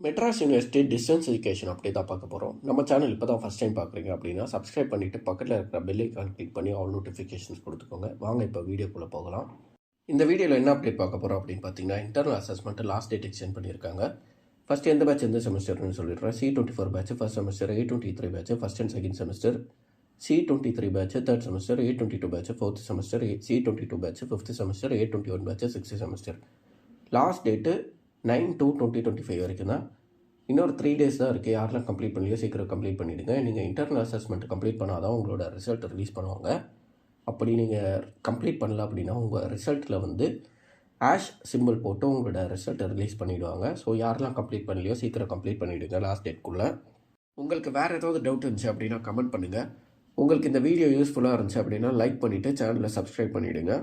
Madras university distance education அப்படி தான் பார்க்க போகிறோம். நம்ம சேனல் இப்போ தான் ஃபஸ்ட் டைம் பார்க்குறீங்க அப்படின்னா சப்ஸ்கிரைப் பண்ணிவிட்டு பக்கத்தில் இருக்கிற பெல் ஐக்கான் கிளிக் பண்ணி ஆல் நோட்டிஃபிகேஷன்ஸ் கொடுத்துக்கோங்க. வாங்க இப்போ வீடியோக்குள்ளே போகலாம். இந்த வீடியோவில் என்ன அப்டேட் பார்க்க போகிறோம் அப்படின்னு பார்த்தீங்கன்னா, internal assessment last date extend பண்ணியிருக்காங்க. ஃபஸ்ட் எந்த பேட்ச் எந்த செமஸ்டர்னு சொல்லிடுறேன். C24 batch first semester, A23 batch first and second semester, C23 batch third semester, A22 batch fourth semester, C22 batch fifth semester, A21 batch sixth semester. Last date 9/2/2025 வரைக்கும் தான். இன்னொரு 3 days தான் இருக்குது. யாரெல்லாம் கம்ப்ளீட் பண்ணலையோ சீக்கிரம் கம்ப்ளீட் பண்ணிவிடுங்க. நீங்கள் internal assessment complete பண்ணால் தான் உங்களோட ரிசல்ட் ரிலீஸ் பண்ணுவாங்க. அப்படி நீங்கள் கம்ப்ளீட் பண்ணல அப்படின்னா உங்கள் ரிசல்ட்டில் வந்து ஆஷ் சிம்பிள் போட்டு உங்களோட ரிசல்ட்டை ரிலீஸ் பண்ணிவிடுவாங்க. ஸோ யாரெல்லாம் கம்ப்ளீட் பண்ணலையோ சீக்கிரம் கம்ப்ளீட் பண்ணிவிடுங்க லாஸ்ட் டேட்குள்ளே. உங்களுக்கு வேறு ஏதாவது டவுட் இருந்துச்சு அப்படின்னா கமெண்ட் பண்ணுங்கள். உங்களுக்கு இந்த வீடியோ யூஸ்ஃபுல்லாக இருந்துச்சு அப்படின்னா லைக் பண்ணிவிட்டு சேனலை சப்ஸ்கிரைப் பண்ணிவிடுங்க.